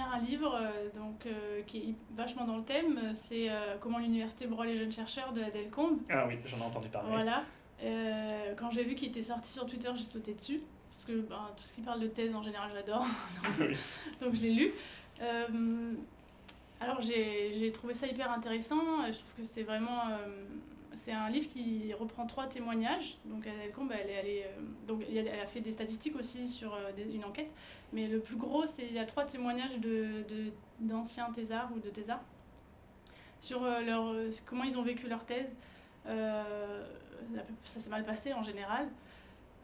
finir un livre qui est vachement dans le thème. C'est Comment l'université broie les jeunes chercheurs de Adèle Combe. Ah oui, j'en ai entendu parler. Voilà. Quand j'ai vu qu'il était sorti sur Twitter, j'ai sauté dessus. Parce que tout ce qui parle de thèse en général, j'adore. Oui. Donc je l'ai lu. Alors j'ai trouvé ça hyper intéressant. Je trouve que c'est vraiment. C'est un livre qui reprend 3 témoignages. Donc Adèle Combe, elle a fait des statistiques aussi sur une enquête. Mais le plus gros, il y a 3 témoignages d'anciens thésards ou de thésards sur comment ils ont vécu leur thèse. Ça s'est mal passé en général.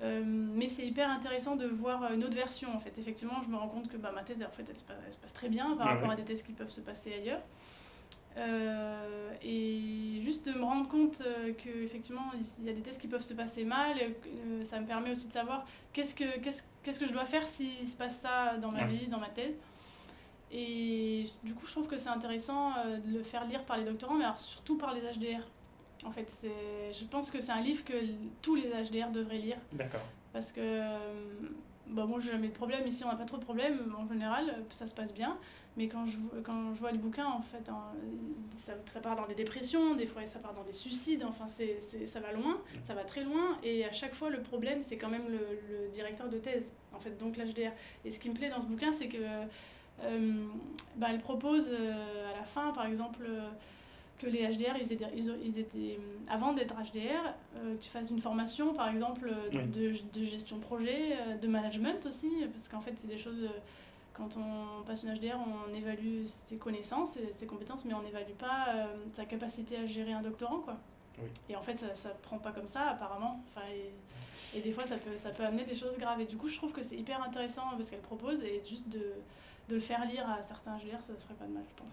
Mais c'est hyper intéressant de voir une autre version en fait. Effectivement, je me rends compte que ma thèse en fait, elle se passe très bien par rapport à des thèses qui peuvent se passer ailleurs. Et juste de me rendre compte qu'effectivement il y a des thèses qui peuvent se passer mal, ça me permet aussi de savoir qu'est-ce que je dois faire s'il se passe ça dans ma vie, dans ma thèse. Et du coup je trouve que c'est intéressant de le faire lire par les doctorants, mais alors surtout par les HDR. En fait, je pense que c'est un livre que tous les HDR devraient lire. D'accord. Parce que moi j'ai jamais de problème, ici on n'a pas trop de problèmes en général, ça se passe bien. Mais quand je vois les bouquins, en fait, ça part dans des dépressions, des fois ça part dans des suicides, enfin ça va loin, ça va très loin. Et à chaque fois le problème c'est quand même le directeur de thèse, en fait, donc l'HDR. Et ce qui me plaît dans ce bouquin c'est que elle propose à la fin par exemple que les HDR, ils étaient avant d'être HDR, que tu fasses une formation par exemple de gestion de projet, de management aussi, parce qu'en fait c'est des choses, quand on passe une HDR, on évalue ses connaissances et ses compétences, mais on n'évalue pas sa capacité à gérer un doctorant, quoi. Oui. Et en fait ça prend pas comme ça apparemment, et des fois ça peut amener des choses graves. Et du coup je trouve que c'est hyper intéressant ce qu'elle propose, et juste de le faire lire à certains HDR, ça ne ferait pas de mal, je pense.